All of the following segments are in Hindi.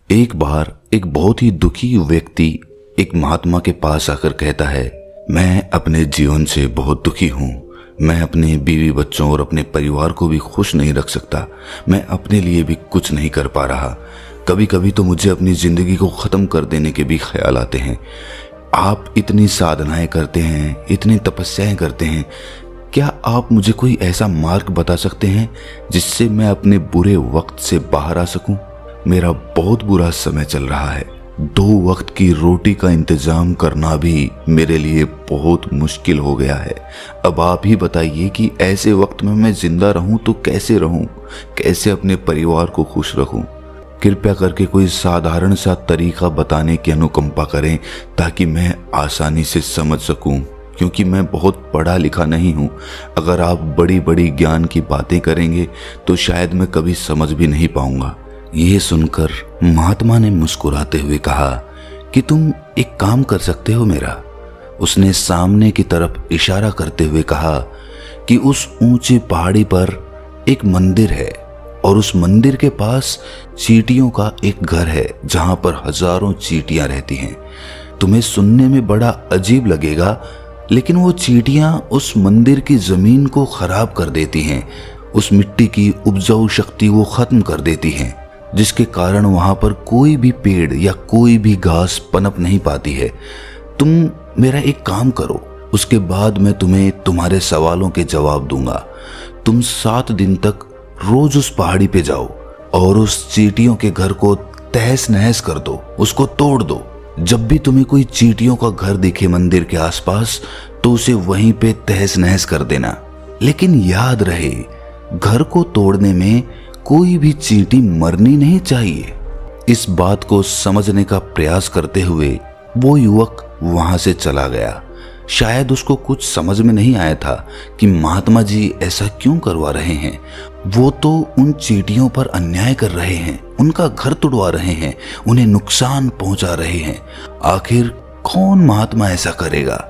एक बार एक बहुत ही दुखी व्यक्ति एक महात्मा के पास आकर कहता है, मैं अपने जीवन से बहुत दुखी हूँ। मैं अपने बीवी बच्चों और अपने परिवार को भी खुश नहीं रख सकता। मैं अपने लिए भी कुछ नहीं कर पा रहा। कभी कभी तो मुझे अपनी जिंदगी को ख़त्म कर देने के भी ख्याल आते हैं। आप इतनी साधनाएं करते हैं, इतनी तपस्याएं करते हैं, क्या आप मुझे कोई ऐसा मार्ग बता सकते हैं जिससे मैं अपने बुरे वक्त से बाहर आ सकूं? मेरा बहुत बुरा समय चल रहा है। 2 वक्त की रोटी का इंतजाम करना भी मेरे लिए बहुत मुश्किल हो गया है। अब आप ही बताइए कि ऐसे वक्त में मैं जिंदा रहूं तो कैसे रहूं, कैसे अपने परिवार को खुश रखूं? कृपया करके कोई साधारण सा तरीका बताने की अनुकंपा करें ताकि मैं आसानी से समझ सकूं, क्योंकि मैं बहुत पढ़ा लिखा नहीं हूं। अगर आप बड़ी बड़ी ज्ञान की बातें करेंगे तो शायद मैं कभी समझ भी नहीं पाऊंगा। ये सुनकर महात्मा ने मुस्कुराते हुए कहा कि तुम एक काम कर सकते हो मेरा। उसने सामने की तरफ इशारा करते हुए कहा कि उस ऊंची पहाड़ी पर एक मंदिर है और उस मंदिर के पास चींटियों का एक घर है जहां पर हजारों चींटियां रहती हैं। तुम्हें सुनने में बड़ा अजीब लगेगा, लेकिन वो चींटियां उस मंदिर की जमीन को खराब कर देती हैं। उस मिट्टी की उपजाऊ शक्ति वो खत्म कर देती हैं, जिसके कारण वहां पर कोई भी पेड़ या कोई भी घास पनप नहीं पाती है। तुम मेरा एक काम करो, उसके बाद मैं तुम्हें तुम्हारे सवालों के जवाब दूंगा। तुम 7 दिन तक रोज उस पहाड़ी पे जाओ और उस चींटियों के घर को तहस नहस कर दो, उसको तोड़ दो। जब भी तुम्हें कोई चींटियों का घर दिखे मंदिर के आसपास तो उसे वहीं पे तहस नहस कर देना। लेकिन याद रहे, घर को तोड़ने में कोई भी चींटी मरनी नहीं चाहिए। इस बात को समझने का प्रयास करते हुए वो युवक वहां से चला गया। शायद उसको कुछ समझ में नहीं आया था कि महात्मा जी ऐसा क्यों करवा रहे हैं। वो तो उन चींटियों पर अन्याय कर रहे हैं, उनका घर तोड़वा रहे हैं, उन्हें नुकसान पहुंचा रहे हैं। आखिर कौन महात्मा ऐसा करेगा?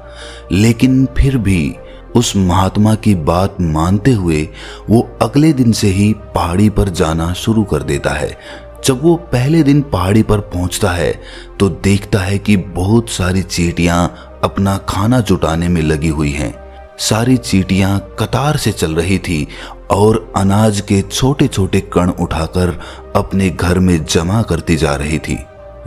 लेकिन फिर भी उस महात्मा की बात मानते हुए वो अगले दिन से ही पहाड़ी पर जाना शुरू कर देता है। जब वो पहले दिन पहाड़ी पर पहुंचता है तो देखता है कि बहुत सारी चींटियां अपना खाना जुटाने में लगी हुई हैं। सारी चींटियां कतार से चल रही थी और अनाज के छोटे छोटे कण उठाकर अपने घर में जमा करती जा रही थी।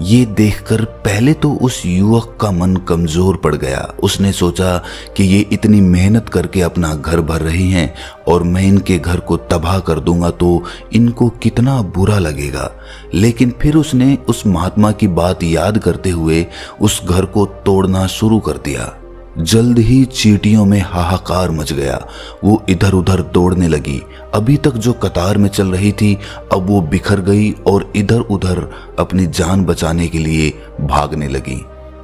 ये देखकर पहले तो उस युवक का मन कमजोर पड़ गया। उसने सोचा कि ये इतनी मेहनत करके अपना घर भर रही हैं और मैं इनके घर को तबाह कर दूंगा तो इनको कितना बुरा लगेगा। लेकिन फिर उसने उस महात्मा की बात याद करते हुए उस घर को तोड़ना शुरू कर दिया। जल्द ही चींटियों में हाहाकार मच गया। वो इधर उधर दौड़ने लगी। अभी तक जो कतार में चल रही थी अब वो बिखर गई और इधर उधर अपनी जान बचाने के लिए भागने लगी।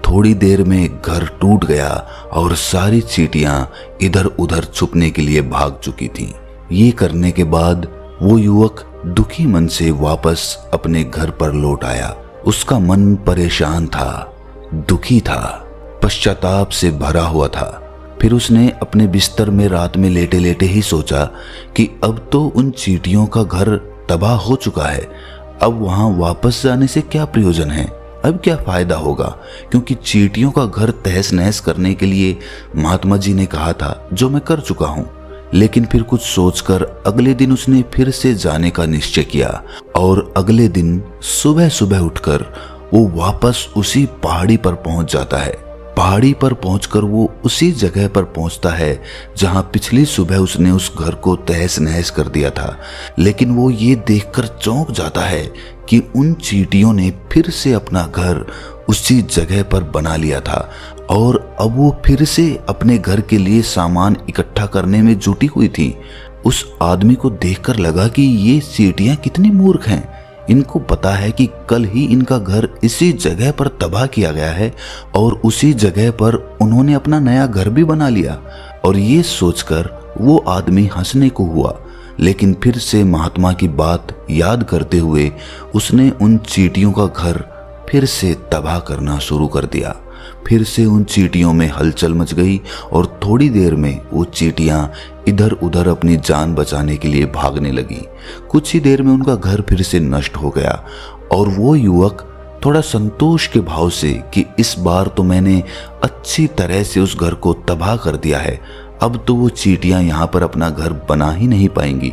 थोड़ी देर में घर टूट गया और सारी चींटियां इधर उधर छुपने के लिए भाग चुकी थीं। ये करने के बाद वो युवक दुखी मन से वापस अपने घर पर लौट आया। उसका मन परेशान था, दुखी था, पश्चाताप से भरा हुआ था। फिर उसने अपने बिस्तर में रात में लेटे लेटे ही सोचा कि अब तो उन चींटियों का घर तबाह हो चुका है। अब वहां वापस जाने से क्या प्रयोजन है? अब क्या फायदा होगा? क्योंकि चींटियों का घर तहस नहस करने के लिए महात्मा जी ने कहा था, जो मैं कर चुका हूं। लेकिन फिर कुछ सोचकर अगले दिन उसने फिर से जाने का निश्चय किया और अगले दिन सुबह सुबह उठकर वो वापस उसी पहाड़ी पर पहुंच जाता है। पहाड़ी पर पहुंचकर वो उसी जगह पर पहुंचता है जहां पिछली सुबह उसने उस घर को तहस नहस कर दिया था। लेकिन वो ये देखकर चौंक जाता है कि उन चींटियों ने फिर से अपना घर उसी जगह पर बना लिया था और अब वो फिर से अपने घर के लिए सामान इकट्ठा करने में जुटी हुई थी। उस आदमी को देखकर लगा कि ये चींटियां कितनी मूर्ख हैं। इनको पता है कि कल ही इनका घर इसी जगह पर तबाह किया गया है और उसी जगह पर उन्होंने अपना नया घर भी बना लिया। और ये सोचकर वो आदमी हंसने को हुआ। लेकिन फिर से महात्मा की बात याद करते हुए उसने उन चींटियों का घर फिर से तबाह करना शुरू कर दिया। फिर से उन चींटियों में हलचल मच गई और थोड़ी देर में वो चींटियां इधर उधर अपनी जान बचाने के लिए भागने लगी। कुछ ही देर में उनका घर फिर से नष्ट हो गया और वो युवक थोड़ा संतोष के भाव से कि इस बार तो मैंने अच्छी तरह से उस घर को तबाह कर दिया है, अब तो वो चींटियां यहाँ पर अपना घर बना ही नहीं पाएंगी,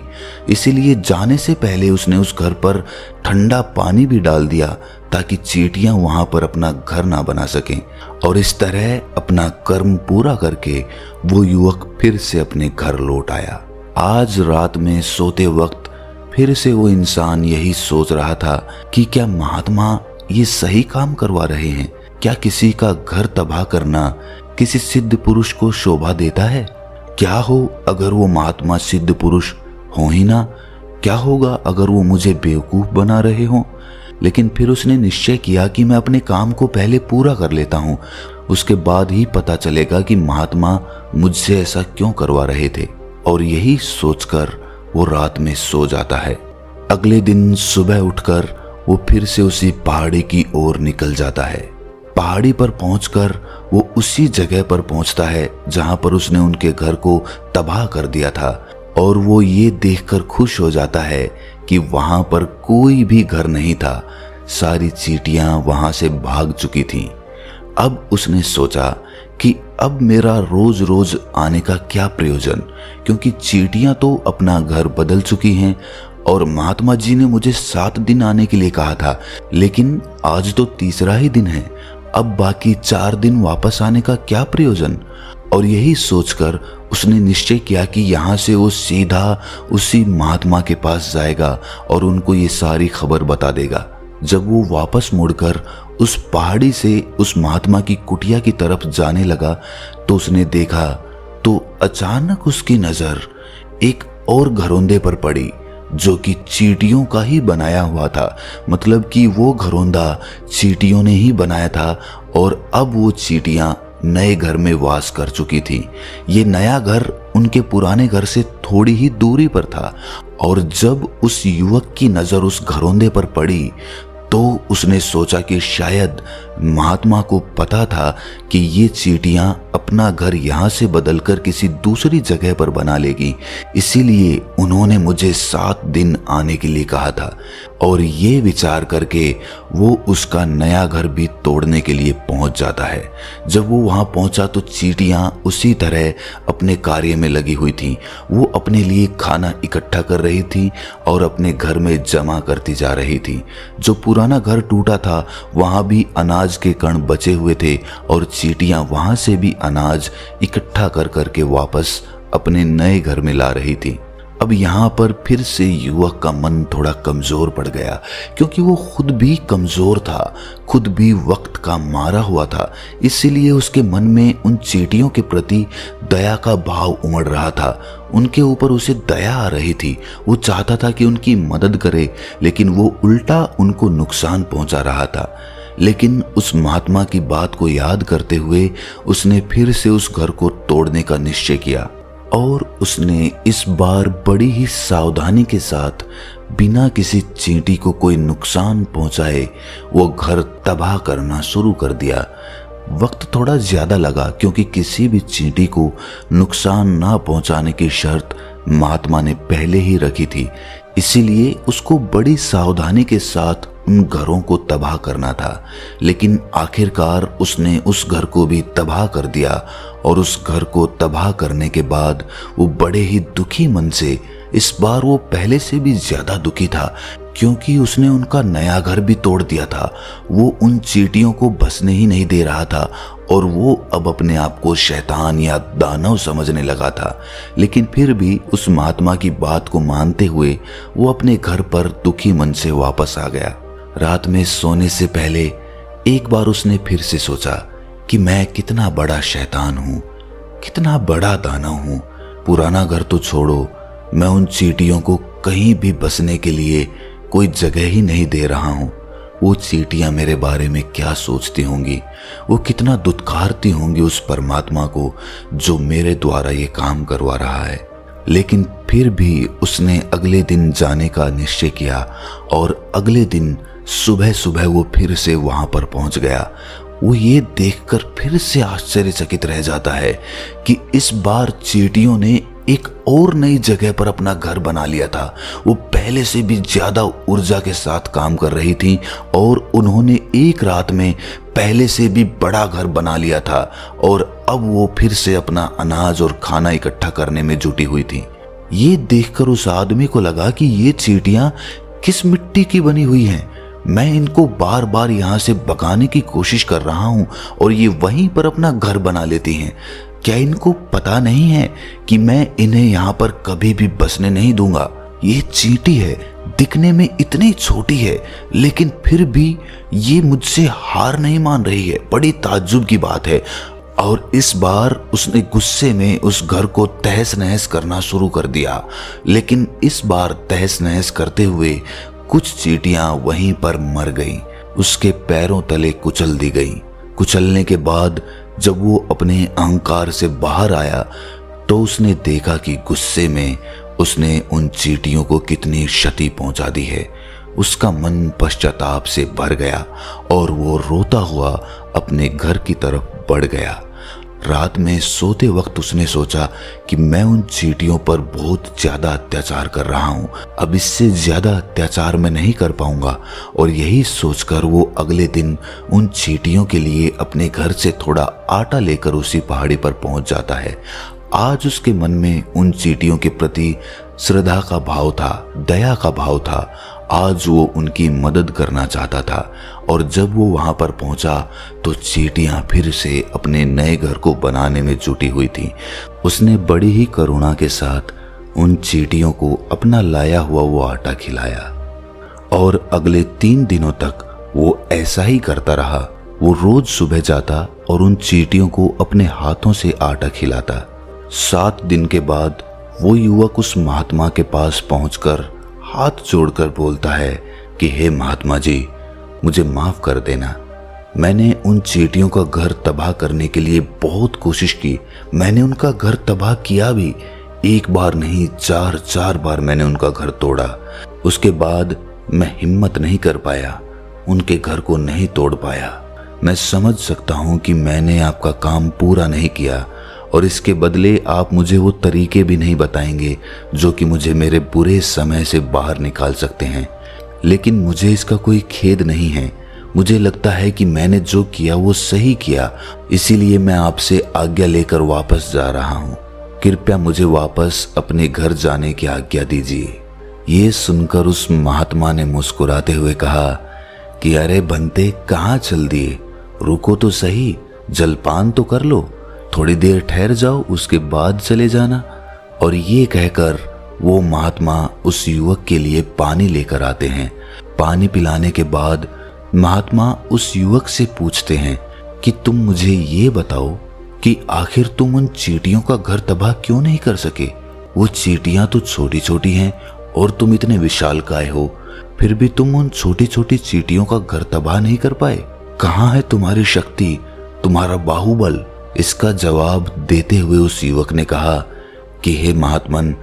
इसीलिए जाने से पहले उसने उस घर पर ठंडा पानी भी डाल दिया ताकि चींटियां वहां पर अपना घर ना बना सकें। और इस तरह अपना कर्म पूरा करके वो युवक फिर से अपने घर लौट आया। आज रात में सोते वक्त फिर से वो इंसान यही सोच रहा था कि क्या महात्मा ये सही काम करवा रहे हैं? क्या किसी का घर तबाह करना किसी सिद्ध पुरुष को शोभा देता है? क्या हो अगर वो महात्मा सिद्ध पुरुष हो ही ना? क्या होगा अगर वो मुझे बेवकूफ बना रहे हो? लेकिन फिर उसने निश्चय किया कि मैं अपने काम को पहले पूरा कर लेता हूँ, उसके बाद ही पता चलेगा कि महात्मा मुझसे ऐसा क्यों करवा रहे थे। और यही सोचकर वो रात में सो जाता है। अगले दिन सुबह उठकर वो फिर से उसी पहाड़ी की ओर निकल जाता है। पहाड़ी पर पहुंचकर वो उसी जगह पर पहुंचता है जहां पर उसने उनके घर को तबाह कर दिया था, और वो ये देखकर खुश हो जाता है कि वहां पर कोई भी घर नहीं था, सारी चींटियां वहां से भाग चुकी थीं। अब उसने सोचा कि अब मेरा रोज रोज आने का क्या प्रयोजन, क्योंकि चींटियां तो अपना घर बदल चुकी हैं और महात्मा जी ने मुझे 7 दिन आने के लिए कहा था, लेकिन आज तो तीसरा ही दिन है, अब बाकी 4 दिन वापस आने का क्या प्रयोजन। और यही सोचकर उसने निश्चय किया कि यहाँ से वो सीधा उसी महात्मा के पास जाएगा और उनको ये सारी खबर बता देगा। जब वो वापस मुड़कर उस पहाड़ी से उस महात्मा की कुटिया की तरफ जाने लगा तो उसने देखा तो अचानक उसकी नजर एक और घरौंदे पर पड़ी जो कि चींटियों का ही बनाया हुआ था। मतलब कि वो घरौंदा चींटियों ने ही बनाया था और अब वो चींटियां नए घर में वास कर चुकी थी। ये नया घर उनके पुराने घर से थोड़ी ही दूरी पर था, और जब उस युवक की नजर उस घरौंदे पर पड़ी तो उसने सोचा कि शायद महात्मा को पता था कि ये चींटियां अपना घर यहाँ से बदलकर किसी दूसरी जगह पर बना लेगी, इसीलिए उन्होंने मुझे 7 दिन आने के लिए कहा था। और ये विचार करके वो उसका नया घर भी तोड़ने के लिए पहुंच जाता है। जब वो वहां पहुंचा तो चींटियां उसी तरह अपने कार्य में लगी हुई थीं। वो अपने लिए खाना इकट्ठा कर रही थी और अपने घर में जमा करती जा रही थी। जो पुराना घर टूटा था वहां भी अनाज के कण बचे हुए थे और चींटियां वहां से भी अनाज इकट्ठा कर करके वापस अपने नए घर में ला रही थी। अब यहाँ पर फिर से युवक का मन थोड़ा कमजोर पड़ गया, क्योंकि वो खुद भी कमजोर था, खुद भी वक्त का मारा हुआ था। इसीलिए उसके मन में उन चींटियों के प्रति दया का भाव उमड़ रहा था। उनके ऊपर उसे दया आ रही थी। वो चाहता था कि उनकी मदद करे, लेकिन वो उल्टा उनको नुकसान पहुंचा रहा था। लेकिन उस महात्मा की बात को याद करते हुए उसने फिर से उस घर को तोड़ने का निश्चय किया, और उसने इस बार बड़ी ही सावधानी के साथ बिना किसी चींटी को कोई नुकसान पहुंचाए वो घर तबाह करना शुरू कर दिया। वक्त थोड़ा ज्यादा लगा, क्योंकि किसी भी चींटी को नुकसान ना पहुंचाने की शर्त महात्मा ने पहले ही रखी थी, इसीलिए उसको बड़ी सावधानी के साथ उन घरों को तबाह करना था। लेकिन आखिरकार उसने उस घर को भी तबाह कर दिया, और उस घर को तबाह करने के बाद वो बड़े ही दुखी मन से, इस बार वो पहले से भी ज्यादा दुखी था, क्योंकि उसने उनका नया घर भी तोड़ दिया था। वो उन चींटियों को बसने ही नहीं दे रहा था, और वो अब अपने आप को शैतान या दानव समझने लगा था। लेकिन फिर भी उस महात्मा की बात को मानते हुए वो अपने घर पर दुखी मन से वापस आ गया। रात में सोने से पहले एक बार उसने फिर से सोचा कि मैं कितना बड़ा शैतान हूँ, कितना बड़ा दानव हूँ। पुराना घर तो छोड़ो, मैं उन चींटियों को कहीं भी बसने के लिए कोई जगह ही नहीं दे रहा हूँ। वो चींटियां मेरे बारे में क्या सोचती होंगी, वो कितना दुत्कारती होंगी उस परमात्मा को जो मेरे द्वारा ये काम करवा रहा है। लेकिन फिर भी उसने अगले दिन जाने का निश्चय किया, और अगले दिन सुबह सुबह वो फिर से वहां पर पहुंच गया। वो ये देखकर फिर से आश्चर्यचकित रह जाता है कि इस बार चींटियों ने एक और नई जगह पर अपना घर बना लिया था। वो पहले से भी ज्यादा ऊर्जा के साथ काम कर रही थी और उन्होंने एक रात में पहले से भी बड़ा घर बना लिया था और अब वो फिर से अपना अनाज और खाना इकट्ठा करने में जुटी हुई थी। ये देखकर उस आदमी को लगा कि ये चींटियां किस मिट्टी की बनी हुई हैं। मैं इनको बार बार यहाँ से भगाने की कोशिश कर रहा हूँ और ये वहीं पर अपना घर बना लेती हैं। क्या इनको पता नहीं है कि मैं इन्हें यहाँ पर कभी भी बसने नहीं दूंगा? ये चींटी है, दिखने में इतनी छोटी है, लेकिन फिर भी ये मुझसे हार नहीं मान रही है। बड़ी ताज्जुब की बात है। और इस बार उसने गुस्से में उस घर को तहस नहस करना शुरू कर दिया। लेकिन इस बार तहस नहस करते हुए कुछ चींटियां वहीं पर मर गईं। उसके पैरों तले कुचल दी गईं। कुचलने के बाद जब वो अपने अहंकार से बाहर आया तो उसने देखा कि गुस्से में उसने उन चींटियों को कितनी क्षति पहुंचा दी है। उसका मन पश्चाताप से भर गया और वो रोता हुआ अपने घर की तरफ बढ़ गया। रात में सोते वक्त उसने सोचा कि मैं उन चींटियों पर बहुत ज्यादा अत्याचार कर रहा हूं, अब इससे ज्यादा अत्याचार मैं नहीं कर पाऊंगा। और यही सोचकर वो अगले दिन उन चींटियों के लिए अपने घर से थोड़ा आटा लेकर उसी पहाड़ी पर पहुंच जाता है। आज उसके मन में उन चींटियों के प्रति श्रद्धा का भाव था, दया का भाव था। आज वो उनकी मदद करना चाहता था। और जब वो वहां पर पहुंचा तो चींटियां फिर से अपने नए घर को बनाने में जुटी हुई थी। उसने बड़ी ही करुणा के साथ उन चींटियों को अपना लाया हुआ वो आटा खिलाया और अगले 3 दिनों तक वो ऐसा ही करता रहा। वो रोज सुबह जाता और उन चींटियों को अपने हाथों से आटा खिलाता। 7 दिन के बाद वो युवक उस महात्मा के पास पहुंचकर हाथ जोड़कर बोलता है कि हे महात्मा जी, मुझे माफ कर देना। मैंने उन चींटियों का घर तबाह करने के लिए बहुत कोशिश की। मैंने उनका घर तबाह किया भी, एक बार नहीं 4 बार मैंने उनका घर तोड़ा। उसके बाद मैं हिम्मत नहीं कर पाया, उनके घर को नहीं तोड़ पाया। मैं समझ सकता हूं कि मैंने आपका काम पूरा नहीं किया और इसके बदले आप मुझे वो तरीके भी नहीं बताएंगे जो कि मुझे मेरे बुरे समय से बाहर निकाल सकते हैं। लेकिन मुझे इसका कोई खेद नहीं है। मुझे लगता है कि मैंने जो किया वो सही किया, इसीलिए मैं आपसे आज्ञा लेकर वापस जा रहा हूँ। कृपया मुझे वापस अपने घर जाने की आज्ञा दीजिए। ये सुनकर उस महात्मा ने मुस्कुराते हुए कहा कि अरे बंते, कहाँ चल दिए? रुको तो सही, जलपान तो कर लो, थोड़ी देर ठहर जाओ, उसके बाद चले जाना। और ये कहकर वो महात्मा उस युवक के लिए पानी लेकर आते हैं। पानी पिलाने के बाद महात्मा उस युवक से पूछते हैं कि तुम मुझे ये बताओ कि आखिर तुम उन चींटियों का घर तबाह क्यों नहीं कर सके? वो चींटियां तो छोटी छोटी हैं और तुम इतने विशालकाय हो, फिर भी तुम उन छोटी छोटी चींटियों का घर तबाह नहीं कर पाए। कहाँ है तुम्हारी शक्ति, तुम्हारा बाहुबल? इसका जवाब देते हुए उस युवक ने कहा कि हे महात्मन,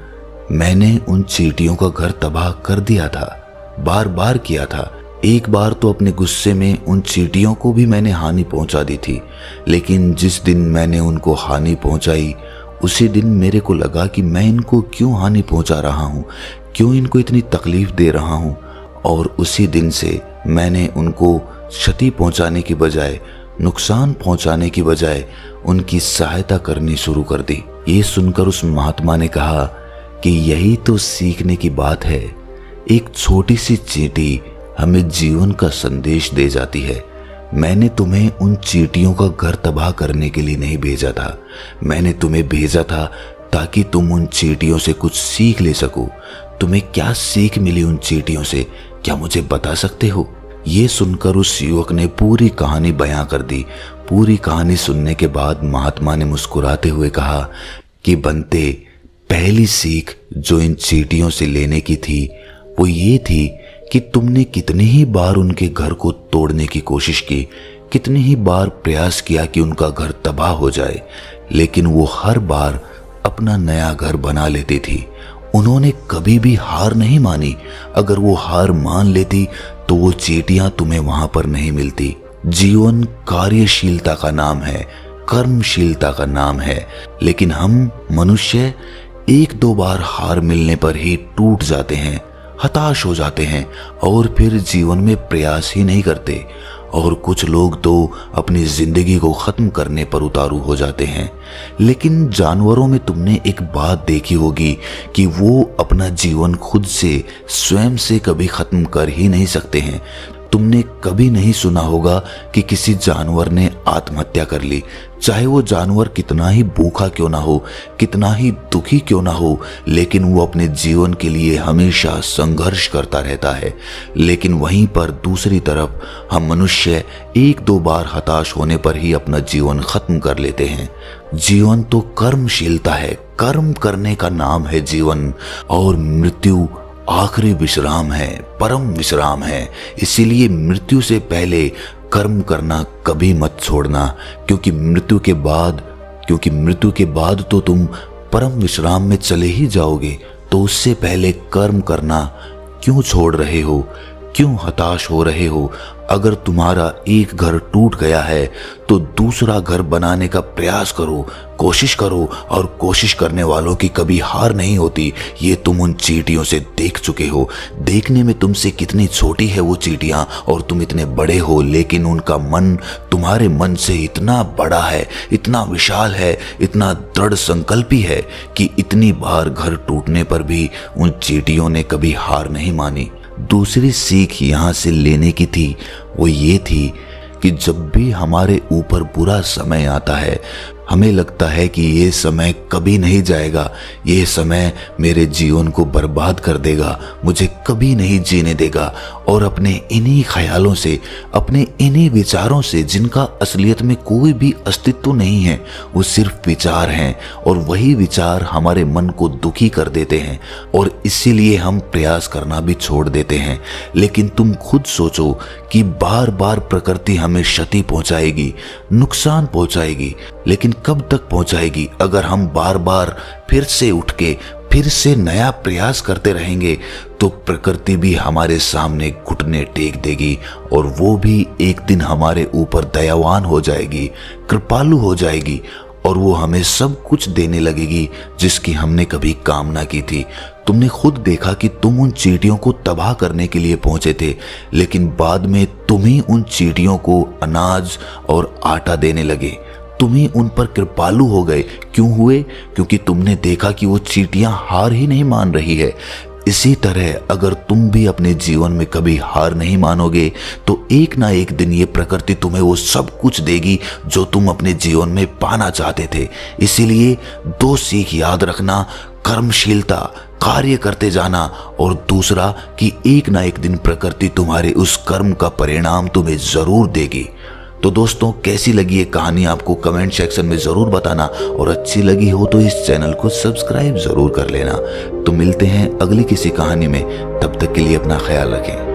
मैंने उन चींटियों का घर तबाह कर दिया था, बार बार किया था। एक बार तो अपने गुस्से में उन चींटियों को भी मैंने हानि पहुंचा दी थी, लेकिन जिस दिन मैंने उनको हानि पहुंचाई उसी दिन मेरे को लगा कि मैं इनको क्यों हानि पहुंचा रहा हूं, क्यों इनको इतनी तकलीफ दे रहा हूं। और उसी दिन से मैंने उनको क्षति पहुंचाने की बजाय, नुकसान पहुंचाने की बजाय उनकी सहायता करनी शुरू कर दी। ये सुनकर उस महात्मा ने कहा कि यही तो सीखने की बात है। एक छोटी सी चींटी हमें जीवन का संदेश दे जाती है। मैंने तुम्हें उन चींटियों का घर तबाह करने के लिए नहीं भेजा था, मैंने तुम्हें भेजा था ताकि तुम उन चींटियों से कुछ सीख ले सको। तुम्हें क्या सीख मिली उन चींटियों से, क्या मुझे बता सकते हो? ये सुनकर उस युवक ने पूरी कहानी बयां कर दी। पूरी कहानी सुनने के बाद महात्मा ने मुस्कुराते हुए कहा कि बंते, पहली सीख जो इन चींटियों से लेने की थी वो ये थी कि तुमने कितनी ही बार उनके घर को तोड़ने की कोशिश की, कितनी ही बार प्रयास किया कि उनका घर तबाह हो जाए, लेकिन वो हर बार अपना नया घर बना लेती थी। उन्होंने कभी भी हार नहीं मानी। अगर वो हार मान लेती तो वो चींटियां तुम्हें वहां पर नहीं मिलती। जीवन कार्यशीलता का नाम है, कर्मशीलता का नाम है, लेकिन हम मनुष्य एक दो बार हार मिलने पर ही टूट जाते हैं, हताश हो जाते हैं और फिर जीवन में प्रयास ही नहीं करते। और कुछ लोग तो अपनी जिंदगी को खत्म करने पर उतारू हो जाते हैं। लेकिन जानवरों में तुमने एक बात देखी होगी कि वो अपना जीवन खुद से, स्वयं से कभी खत्म कर ही नहीं सकते हैं। तुमने कभी नहीं सुना होगा कि किसी जानवर ने आत्महत्या कर ली, चाहे वो जानवर कितना ही भूखा क्यों ना हो, कितना ही दुखी क्यों ना हो, लेकिन वो अपने जीवन के लिए हमेशा संघर्ष करता रहता है। लेकिन वहीं पर दूसरी तरफ हम मनुष्य एक दो बार हताश होने पर ही अपना जीवन खत्म कर लेते हैं। जीवन तो कर्मशीलता है, कर्म करने का नाम है जीवन, और मृत्यु आखिरी विश्राम है, परम विश्राम है। इसीलिए मृत्यु से पहले कर्म करना कभी मत छोड़ना, क्योंकि मृत्यु के बाद तो तुम परम विश्राम में चले ही जाओगे। तो उससे पहले कर्म करना क्यों छोड़ रहे हो, क्यों हताश हो रहे हो? अगर तुम्हारा एक घर टूट गया है तो दूसरा घर बनाने का प्रयास करो, कोशिश करो, और कोशिश करने वालों की कभी हार नहीं होती। ये तुम उन चींटियों से देख चुके हो। देखने में तुमसे कितनी छोटी है वो चींटियां और तुम इतने बड़े हो, लेकिन उनका मन तुम्हारे मन से इतना बड़ा है, इतना विशाल है, इतना दृढ़ संकल्पी है कि इतनी बार घर टूटने पर भी उन चींटियों ने कभी हार नहीं मानी। दूसरी सीख यहाँ से लेने की थी, वो ये थी कि जब भी हमारे ऊपर बुरा समय आता है, हमें लगता है कि ये समय कभी नहीं जाएगा, ये समय मेरे जीवन को बर्बाद कर देगा, मुझे कभी नहीं जीने देगा। और अपने इन्हीं ख्यालों से, अपने इन्हीं विचारों से, जिनका असलियत में कोई भी अस्तित्व नहीं है, वो सिर्फ विचार हैं, और वही विचार हमारे मन को दुखी कर देते हैं और इसीलिए हम प्रयास करना भी छोड़ देते हैं। लेकिन तुम खुद सोचो कि बार बार प्रकृति हमें क्षति पहुंचाएगी, नुकसान पहुंचाएगी, लेकिन कब तक पहुंचाएगी? अगर हम बार बार फिर से उठ के फिर से नया प्रयास करते रहेंगे तो प्रकृति भी हमारे सामने घुटने टेक देगी, और वो भी एक दिन हमारे ऊपर दयावान हो जाएगी, कृपालु हो जाएगी, और वो हमें सब कुछ देने लगेगी जिसकी हमने कभी कामना की थी। तुमने खुद देखा कि तुम उन चींटियों को तबाह करने के लिए पहुंचे थे, लेकिन बाद में तुम ही उन चींटियों को अनाज और आटा देने लगे। तुम ही उन पर कृपालु हो गए। क्यों हुए? क्योंकि तुमने देखा कि वो चींटियां हार ही नहीं मान रही है। इसी तरह अगर तुम भी अपने जीवन में कभी हार नहीं मानोगे तो एक ना एक दिन ये प्रकृति तुम्हें वो सब कुछ देगी जो तुम अपने जीवन में पाना चाहते थे। इसीलिए दो सीख याद रखना, कर्मशीलता, कार्य करते जाना, और दूसरा कि एक ना एक दिन प्रकृति तुम्हारे उस कर्म का परिणाम तुम्हें जरूर देगी। तो दोस्तों, कैसी लगी ये कहानी आपको कमेंट सेक्शन में जरूर बताना, और अच्छी लगी हो तो इस चैनल को सब्सक्राइब जरूर कर लेना। तो मिलते हैं अगली किसी कहानी में, तब तक के लिए अपना ख्याल रखें।